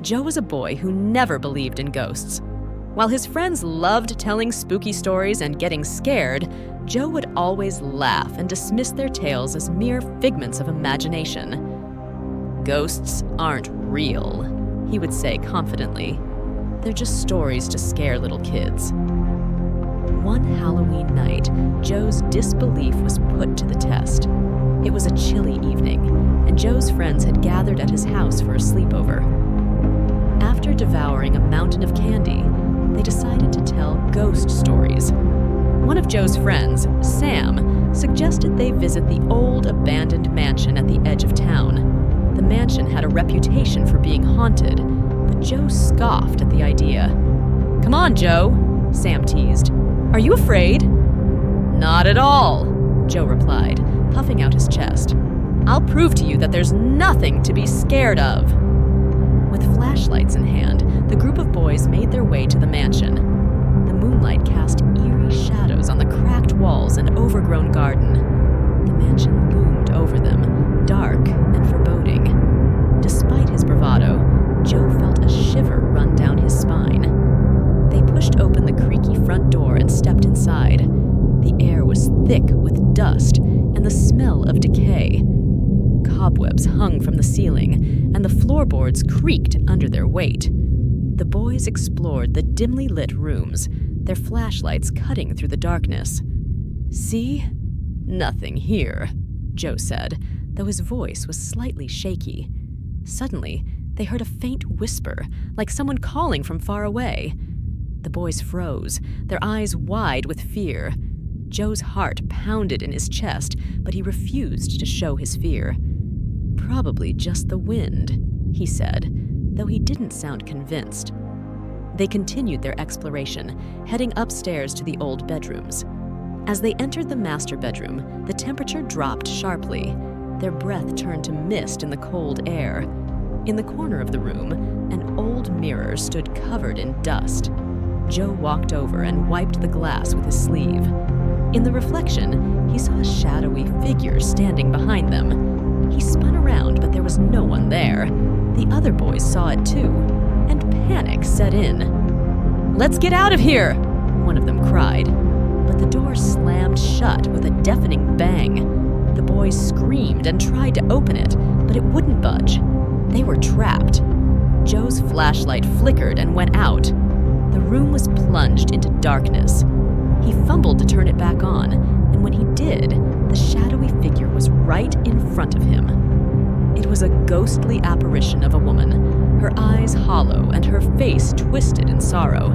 Joe was a boy who never believed in ghosts. While his friends loved telling spooky stories and getting scared, Joe would always laugh and dismiss their tales as mere figments of imagination. "Ghosts aren't real," he would say confidently. "They're just stories to scare little kids." One Halloween night, Joe's disbelief was put to the test. It was a chilly evening, and Joe's friends had gathered at his house for a sleepover. After devouring a mountain of candy, they decided to tell ghost stories. One of Joe's friends, Sam, suggested they visit the old abandoned mansion at the edge of town. The mansion had a reputation for being haunted, but Joe scoffed at the idea. "Come on, Joe," Sam teased. "Are you afraid?" "Not at all," Joe replied, puffing out his chest. "I'll prove to you that there's nothing to be scared of." With flashlights in hand, the group of boys made their way to the mansion. The moonlight cast eerie shadows on the cracked walls and overgrown garden. The mansion loomed over them, dark and foreboding. Despite his bravado, Joe felt a shiver run down his spine. They pushed open the creaky front door and stepped inside. The air was thick with dust and the smell of decay. Cobwebs hung from the ceiling, and the floorboards creaked under their weight. The boys explored the dimly lit rooms, their flashlights cutting through the darkness. "See? Nothing here," Joe said, though his voice was slightly shaky. Suddenly, they heard a faint whisper, like someone calling from far away. The boys froze, their eyes wide with fear. Joe's heart pounded in his chest, but he refused to show his fear. "Probably just the wind," he said, though he didn't sound convinced. They continued their exploration, heading upstairs to the old bedrooms. As they entered the master bedroom, the temperature dropped sharply. Their breath turned to mist in the cold air. In the corner of the room, an old mirror stood covered in dust. Joe walked over and wiped the glass with his sleeve. In the reflection, he saw a shadowy figure standing behind them. He spun around, but there was no one there. The other boys saw it too, and panic set in. "Let's get out of here!" one of them cried. But the door slammed shut with a deafening bang. The boys screamed and tried to open it, but it wouldn't budge. They were trapped. Joe's flashlight flickered and went out. The room was plunged into darkness. He fumbled to turn it back on, and when he did, the shadowy figure was right in front of him. It was a ghostly apparition of a woman, her eyes hollow and her face twisted in sorrow.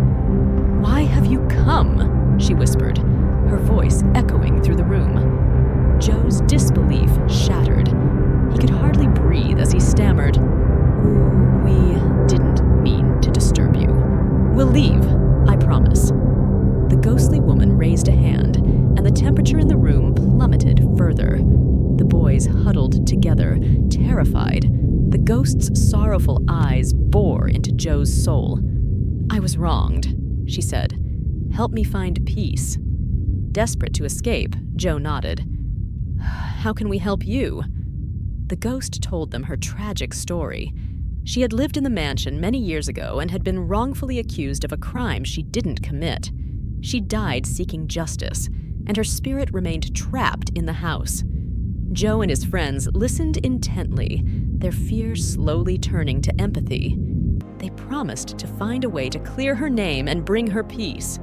"Why have you come?" she whispered, her voice echoing through the room. Joe's disbelief shattered. He could hardly breathe as he stammered, "We didn't mean to disturb you. We'll leave, I promise." The ghostly woman raised a hand, and the temperature in the room plummeted further. The boys huddled together, terrified. The ghost's sorrowful eyes bore into Joe's soul. "I was wronged," she said. "Help me find peace." Desperate to escape, Joe nodded. "How can we help you?" The ghost told them her tragic story. She had lived in the mansion many years ago and had been wrongfully accused of a crime she didn't commit. She died seeking justice, and her spirit remained trapped in the house. Joe and his friends listened intently, their fear slowly turning to empathy. They promised to find a way to clear her name and bring her peace.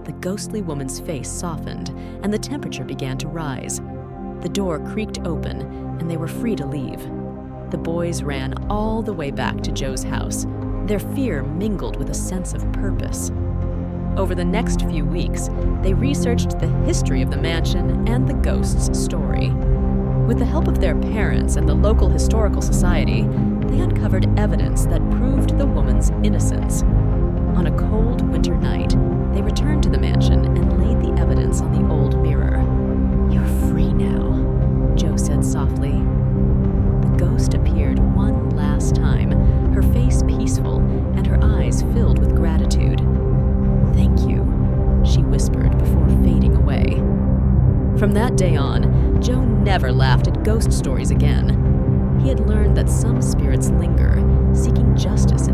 The ghostly woman's face softened, and the temperature began to rise. The door creaked open, and they were free to leave. The boys ran all the way back to Joe's house, their fear mingled with a sense of purpose. Over the next few weeks, they researched the history of the mansion and the ghost's story. With the help of their parents and the local historical society, they uncovered evidence that proved the woman's innocence. On a cold winter night, they returned to the mansion and laid the evidence on the old mirror. "You're free now," Joe said softly. The ghost appeared one last time, her face peaceful and her eyes filled with gratitude. "Thank you," she whispered before fading away. From that day on, Joe never laughed at ghost stories again. He had learned that some spirits linger, seeking justice